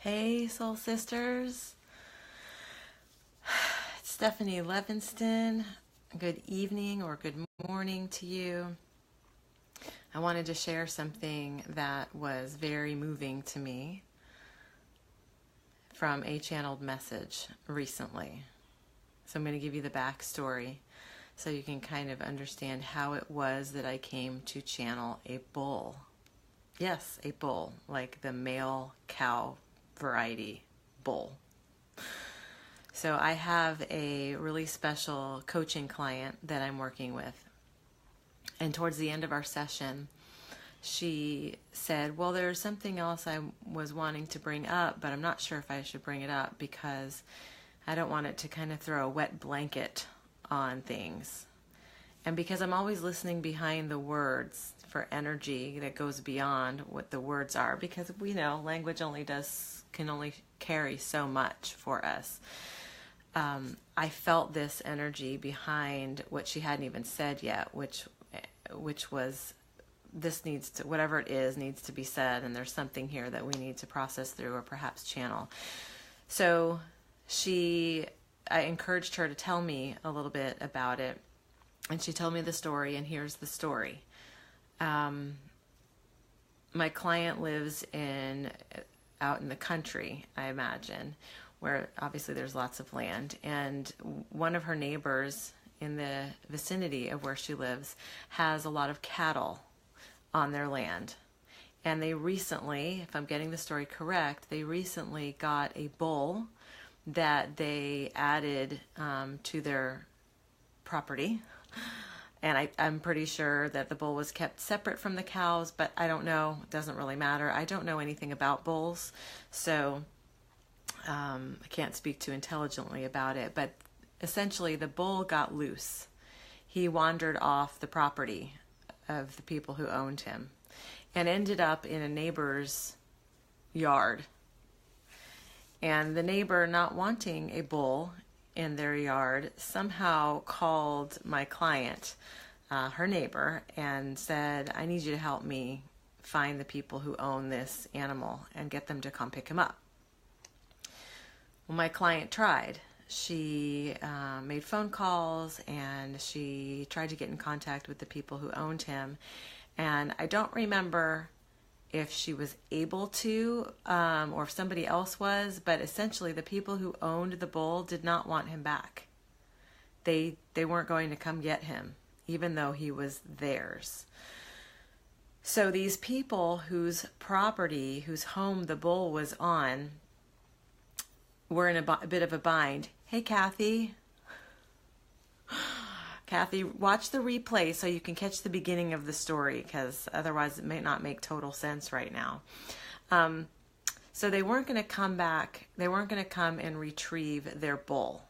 Hey, Soul Sisters. It's Stephanie Levinston. Good evening or good morning to you. I wanted to share something that was very moving to me from a channeled message recently. So I'm going to give you the backstory so you can kind of understand how it was that I came to channel a bull. Yes, a bull, like the male cow variety bull. So I have a really special coaching client that I'm working with. And towards the end of our session, she said, well, there's something else I was wanting to bring up, but I'm not sure if I should bring it up because I don't want it to kind of throw a wet blanket on things. And because I'm always listening behind the words for energy that goes beyond what the words are, because we know language can only carry so much for us. I felt this energy behind what she hadn't even said yet, which was whatever it is needs to be said, and there's something here that we need to process through or perhaps channel. So I encouraged her to tell me a little bit about it. And she told me the story, and here's the story. My client lives out in the country, I imagine, where obviously there's lots of land. And one of her neighbors in the vicinity of where she lives has a lot of cattle on their land. And they recently, if I'm getting the story correct, they recently got a bull that they added to their property. And I'm pretty sure that the bull was kept separate from the cows, but I don't know. It doesn't really matter. I don't know anything about bulls, so I can't speak too intelligently about it. But essentially, the bull got loose. He wandered off the property of the people who owned him and ended up in a neighbor's yard. And the neighbor, not wanting a bull in their yard, somehow called my client, her neighbor, and said, I need you to help me find the people who own this animal and get them to come pick him up. Well, my client tried. She made phone calls and she tried to get in contact with the people who owned him. And I don't remember if she was able to, or if somebody else was, but essentially the people who owned the bull did not want him back. They weren't going to come get him, even though he was theirs. So these people whose property, whose home the bull was on, were in a bit of a bind. Hey, Kathy. Kathy, watch the replay so you can catch the beginning of the story, because otherwise it may not make total sense right now. So they weren't going to come back. They weren't going to come and retrieve their bull.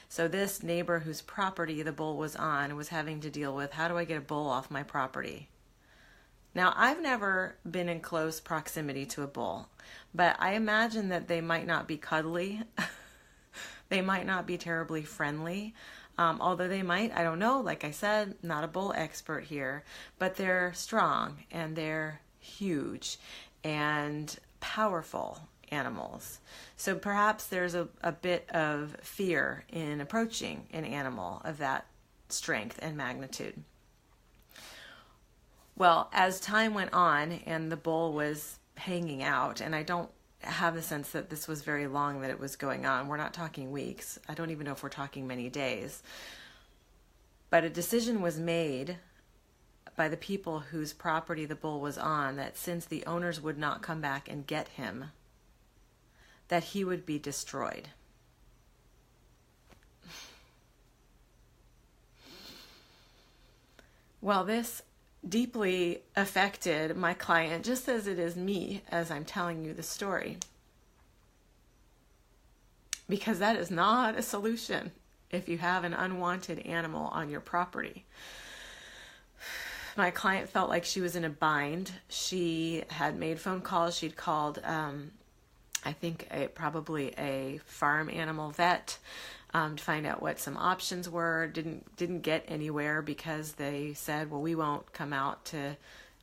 So this neighbor whose property the bull was on was having to deal with, how do I get a bull off my property? Now, I've never been in close proximity to a bull, but I imagine that they might not be cuddly. They might not be terribly friendly. Although they might, I don't know, like I said, not a bull expert here, but they're strong and they're huge and powerful animals. So perhaps there's a bit of fear in approaching an animal of that strength and magnitude. Well, as time went on and the bull was hanging out, and I don't have the sense that this was very long that it was going on. We're not talking weeks. I don't even know if we're talking many days. But a decision was made by the people whose property the bull was on that since the owners would not come back and get him, that he would be destroyed. Well, this deeply affected my client, just as it is me as I'm telling you the story. Because that is not a solution if you have an unwanted animal on your property. My client felt like she was in a bind. She had made phone calls. She'd called, I think, probably a farm animal vet to find out what some options were. Didn't get anywhere because they said, well, we won't come out to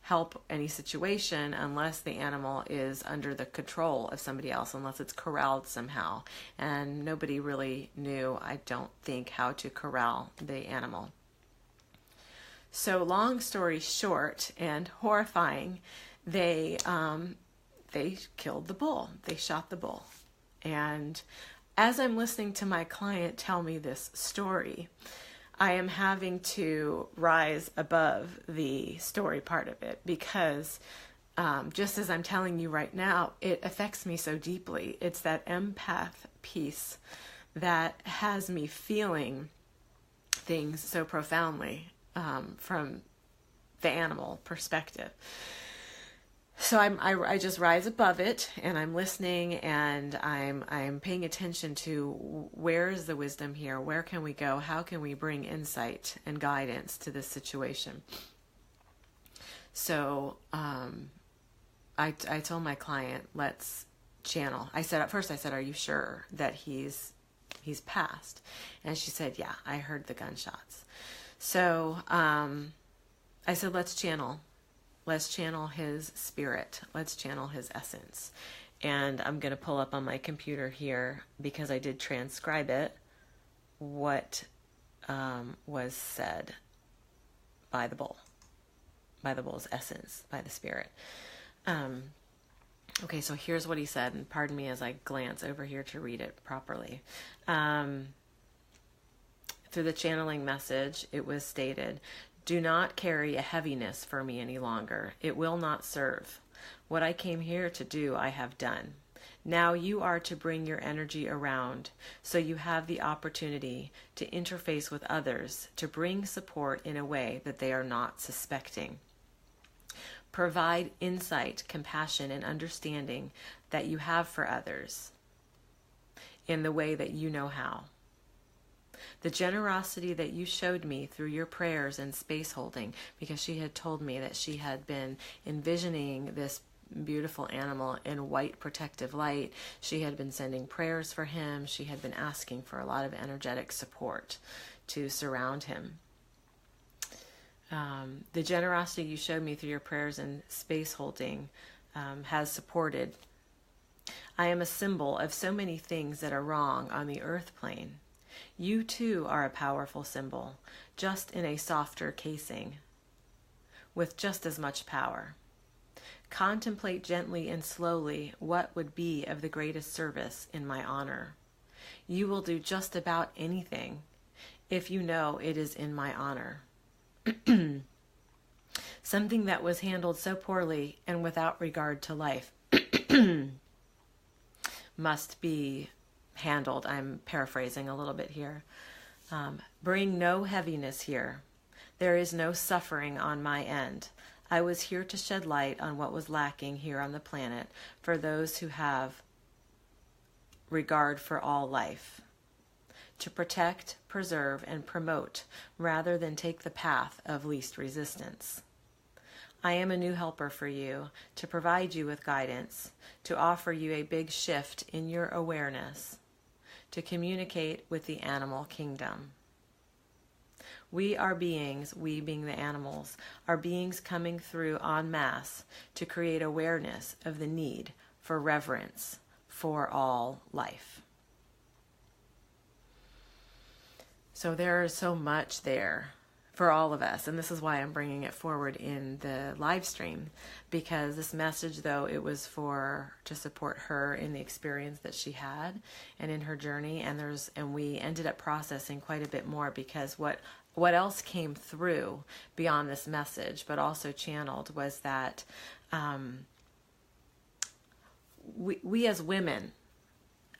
help any situation unless the animal is under the control of somebody else, unless it's corralled somehow. And nobody really knew, I don't think, how to corral the animal. So long story short and horrifying, they killed the bull. They shot the bull. And as I'm listening to my client tell me this story, I am having to rise above the story part of it, because just as I'm telling you right now, it affects me so deeply. It's that empath piece that has me feeling things so profoundly from the animal perspective. So I just rise above it, and I'm listening, and I'm paying attention to where is the wisdom here? Where can we go? How can we bring insight and guidance to this situation? So I told my client, let's channel. At first I said, are you sure that he's passed? And she said, yeah, I heard the gunshots. So I said, let's channel. Let's channel his spirit. Let's channel his essence. And I'm going to pull up on my computer here, because I did transcribe it, what was said by the bull, by the bull's essence, by the spirit. Okay, so here's what he said, and pardon me as I glance over here to read it properly. Through the channeling message, it was stated, "Do not carry a heaviness for me any longer. It will not serve. What I came here to do, I have done. Now you are to bring your energy around, so you have the opportunity to interface with others, to bring support in a way that they are not suspecting. Provide insight, compassion, and understanding that you have for others in the way that you know how. The generosity that you showed me through your prayers and space holding," because she had told me that she had been envisioning this beautiful animal in white protective light. She had been sending prayers for him. She had been asking for a lot of energetic support to surround him. The generosity you showed me through your prayers and space holding has supported. I am a symbol of so many things that are wrong on the earth plane. You too are a powerful symbol, just in a softer casing, with just as much power. Contemplate gently and slowly what would be of the greatest service in my honor. You will do just about anything if you know it is in my honor. Something that was handled so poorly and without regard to life must be handled. I'm paraphrasing a little bit here. Bring no heaviness here. There is no suffering on my end. I was here to shed light on what was lacking here on the planet for those who have regard for all life. To protect, preserve, and promote rather than take the path of least resistance. I am a new helper for you, to provide you with guidance, to offer you a big shift in your awareness, to communicate with the animal kingdom. We are beings, we being the animals, are beings coming through en masse to create awareness of the need for reverence for all life. So there is so much there for all of us, and this is why I'm bringing it forward in the live stream, because this message, though it was to support her in the experience that she had and in her journey, and we ended up processing quite a bit more, because what else came through beyond this message, but also channeled, was that we as women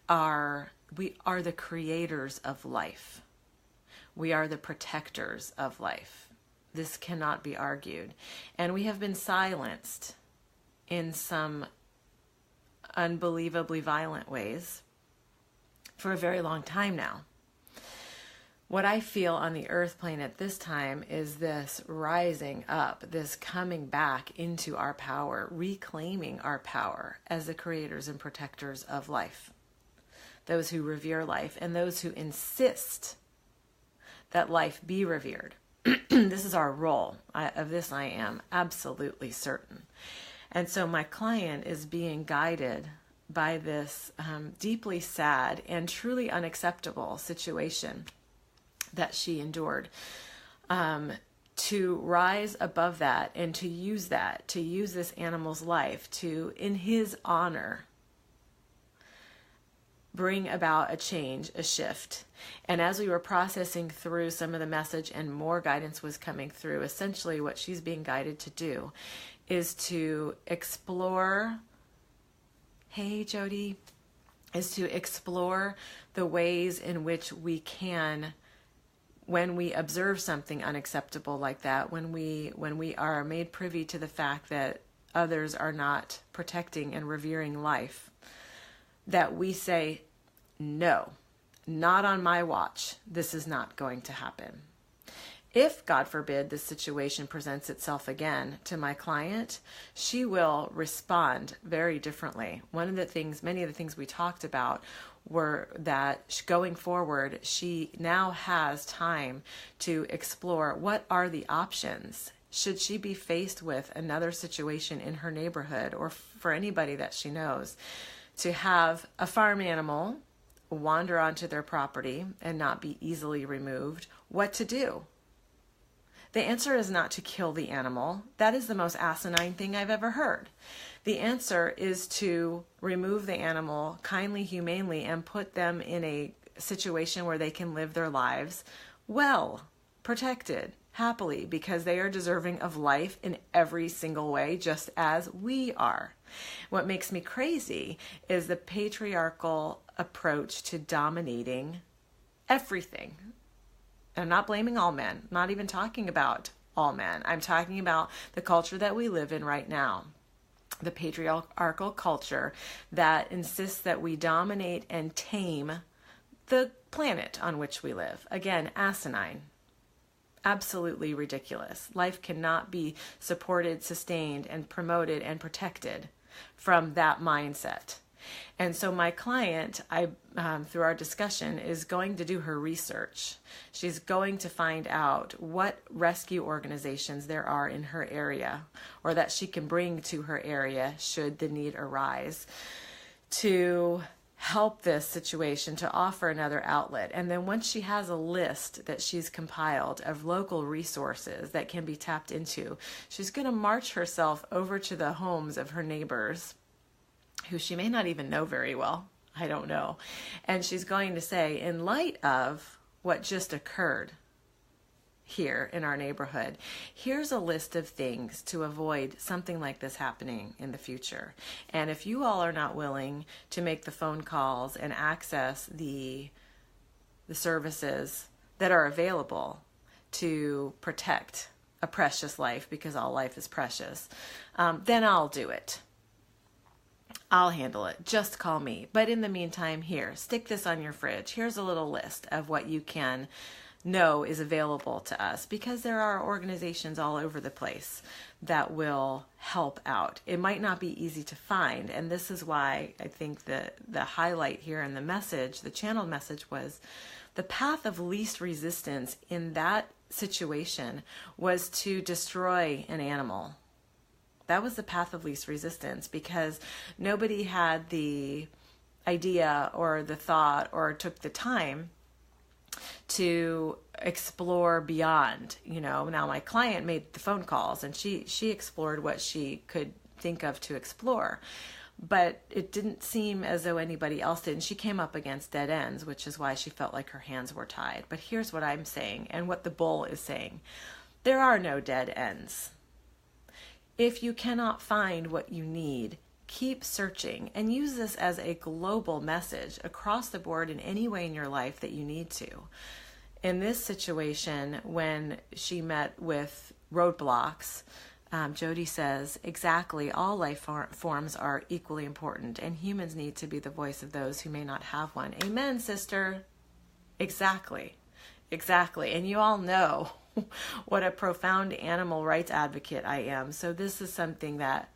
are the creators of life. We are the protectors of life. This cannot be argued. And we have been silenced in some unbelievably violent ways for a very long time now. What I feel on the earth plane at this time is this rising up, this coming back into our power, reclaiming our power as the creators and protectors of life. Those who revere life and those who insist that life be revered. This is our role. Of this I am absolutely certain. And so my client is being guided by this deeply sad and truly unacceptable situation that she endured, to rise above that and to use this animal's life to, in his honor, bring about a change, a shift. And as we were processing through some of the message and more guidance was coming through, essentially what she's being guided to do is to explore, hey Jody, is to explore the ways in which we can, when we observe something unacceptable like that, when we are made privy to the fact that others are not protecting and revering life, that we say, no, not on my watch. This is not going to happen. If, God forbid, this situation presents itself again to my client, she will respond very differently. Many of the things we talked about were that going forward, she now has time to explore what are the options. Should she be faced with another situation in her neighborhood or for anybody that she knows, to have a farm animal wander onto their property and not be easily removed, what to do? The answer is not to kill the animal. That is the most asinine thing I've ever heard. The answer is to remove the animal kindly, humanely, and put them in a situation where they can live their lives well, protected, happily, because they are deserving of life in every single way, just as we are. What makes me crazy is the patriarchal approach to dominating everything. I'm not blaming all men. I'm not even talking about all men. I'm talking about the culture that we live in right now. The patriarchal culture that insists that we dominate and tame the planet on which we live. Again, asinine. Absolutely ridiculous. Life cannot be supported, sustained, and promoted and protected from that mindset. And so my client, through our discussion, is going to do her research. She's going to find out what rescue organizations there are in her area, or that she can bring to her area should the need arise, to help this situation, to offer another outlet. And then once she has a list that she's compiled of local resources that can be tapped into, she's going to march herself over to the homes of her neighbors, who she may not even know very well. I don't know. And she's going to say, in light of what just occurred here in our neighborhood, here's a list of things to avoid something like this happening in the future. And if you all are not willing to make the phone calls and access the services that are available to protect a precious life, because all life is precious, then I'll do it. I'll handle it. Just call me. But in the meantime, here, stick this on your fridge. Here's a little list of what you can know is available to us, because there are organizations all over the place that will help out. It might not be easy to find. And this is why I think the highlight here in the message, the channel message, was the path of least resistance in that situation was to destroy an animal. That was the path of least resistance, because nobody had the idea or the thought or took the time to explore beyond. Now my client made the phone calls and she explored what she could think of to explore, but it didn't seem as though anybody else did. And she came up against dead ends, which is why she felt like her hands were tied. But here's what I'm saying, and what the bull is saying. There are no dead ends. If you cannot find what you need, keep searching, and use this as a global message across the board in any way in your life that you need to. In this situation, when she met with roadblocks, Jody says, exactly, all life forms are equally important, and humans need to be the voice of those who may not have one. Amen, sister. Exactly. And you all know what a profound animal rights advocate I am. So this is something that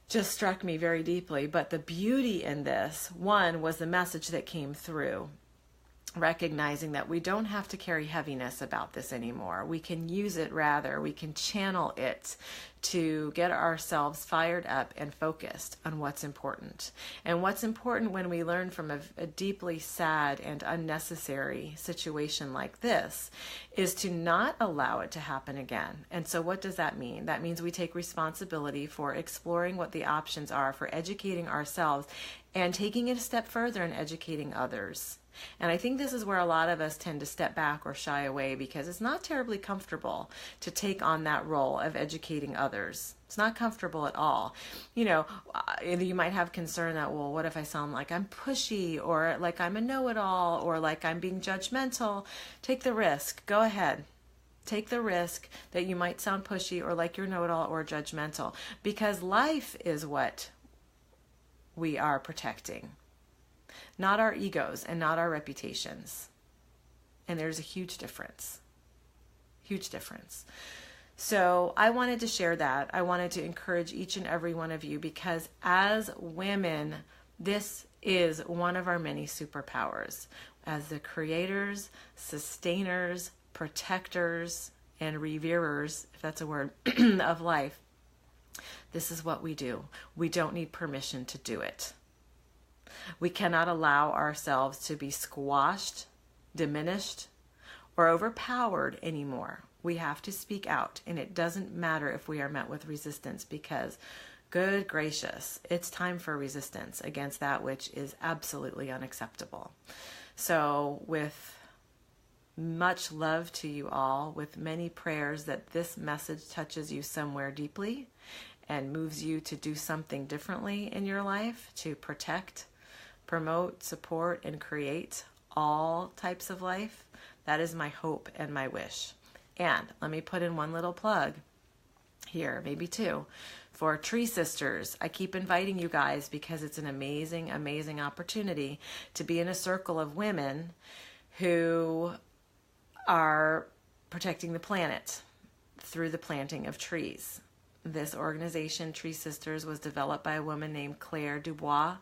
just struck me very deeply. But the beauty in this, one, was the message that came through, recognizing that we don't have to carry heaviness about this anymore. We can use it rather. We can channel it to get ourselves fired up and focused on what's important. And what's important when we learn from a deeply sad and unnecessary situation like this is to not allow it to happen again. And so what does that mean? That means we take responsibility for exploring what the options are, for educating ourselves and taking it a step further and educating others. And I think this is where a lot of us tend to step back or shy away because it's not terribly comfortable to take on that role of educating others. It's not comfortable at all. You know, you might have concern that, well, what if I sound like I'm pushy or like I'm a know-it-all or like I'm being judgmental? Take the risk. Go ahead. Take the risk that you might sound pushy or like you're know-it-all or judgmental, because life is what we are protecting. Not our egos and not our reputations. And there's a huge difference. Huge difference. So I wanted to share that. I wanted to encourage each and every one of you, because as women, this is one of our many superpowers. As the creators, sustainers, protectors, and reverers, if that's a word, of life, this is what we do. We don't need permission to do it. We cannot allow ourselves to be squashed, diminished, or overpowered anymore. We have to speak out, and it doesn't matter if we are met with resistance, because, good gracious, it's time for resistance against that which is absolutely unacceptable. So with much love to you all, with many prayers that this message touches you somewhere deeply and moves you to do something differently in your life, to protect, promote, support, and create all types of life. That is my hope and my wish. And let me put in one little plug here, maybe two, for Tree Sisters. I keep inviting you guys because it's an amazing, amazing opportunity to be in a circle of women who are protecting the planet through the planting of trees. This organization, Tree Sisters, was developed by a woman named Claire Dubois.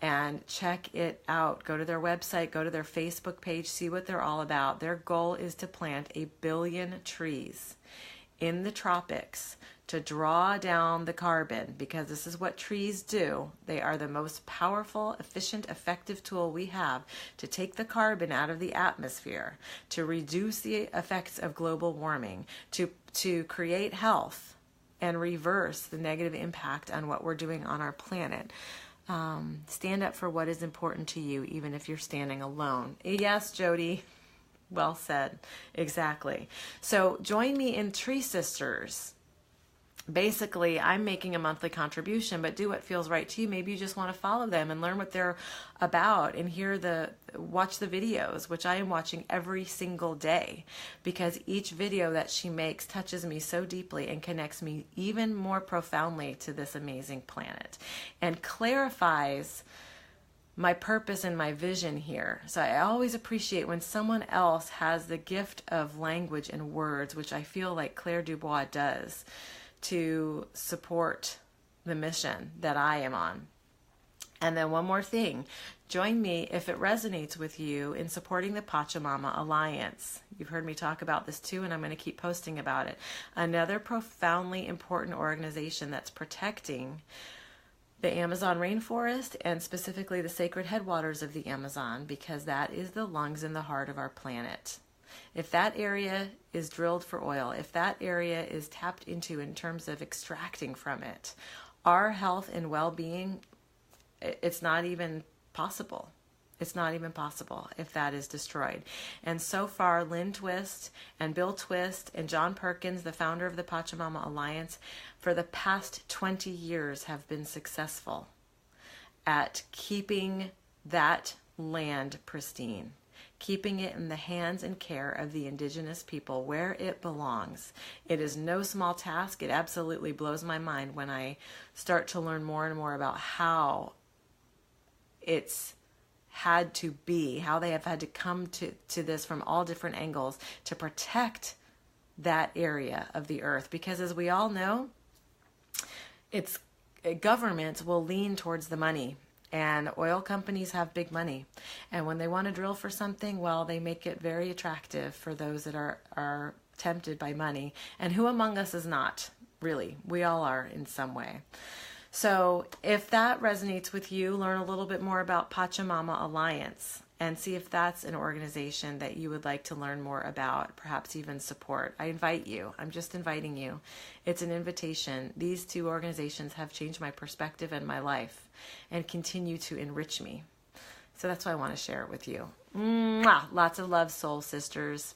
And check it out. Go to their website, go to their Facebook page, see what they're all about. Their goal is to plant 1 billion trees in the tropics to draw down the carbon, because this is what trees do. They are the most powerful, efficient, effective tool we have to take the carbon out of the atmosphere, to reduce the effects of global warming, to create health and reverse the negative impact on what we're doing on our planet. Stand up for what is important to you, even if you're standing alone. Yes, Jody. Well said. Exactly. So join me in Tree Sisters. Basically, I'm making a monthly contribution, but do what feels right to you. Maybe you just want to follow them and learn what they're about and watch the videos, which I am watching every single day, because each video that she makes touches me so deeply and connects me even more profoundly to this amazing planet and clarifies my purpose and my vision here. So I always appreciate when someone else has the gift of language and words, which I feel like Claire Dubois does, to support the mission that I am on. And then one more thing, join me if it resonates with you in supporting the Pachamama Alliance. You've heard me talk about this too, and I'm going to keep posting about it. Another profoundly important organization that's protecting the Amazon rainforest, and specifically the sacred headwaters of the Amazon, because that is the lungs and the heart of our planet. If that area is drilled for oil, if that area is tapped into in terms of extracting from it, our health and well-being, it's not even possible. It's not even possible if that is destroyed. And so far, Lynn Twist and Bill Twist and John Perkins, the founder of the Pachamama Alliance, for the past 20 years have been successful at keeping that land pristine, keeping it in the hands and care of the indigenous people where it belongs. It is no small task. It absolutely blows my mind when I start to learn more and more about how it's had to be, how they have had to come to this from all different angles to protect that area of the earth. Because as we all know, governments will lean towards the money And oil companies have big money. And when they want to drill for something, well, they make it very attractive for those that are tempted by money. And who among us is not? Really, we all are in some way. So if that resonates with you, learn a little bit more about Pachamama Alliance and see if that's an organization that you would like to learn more about, perhaps even support. I invite you. I'm just inviting you. It's an invitation. These two organizations have changed my perspective and my life and continue to enrich me. So that's why I want to share it with you. Mwah! Lots of love, soul sisters.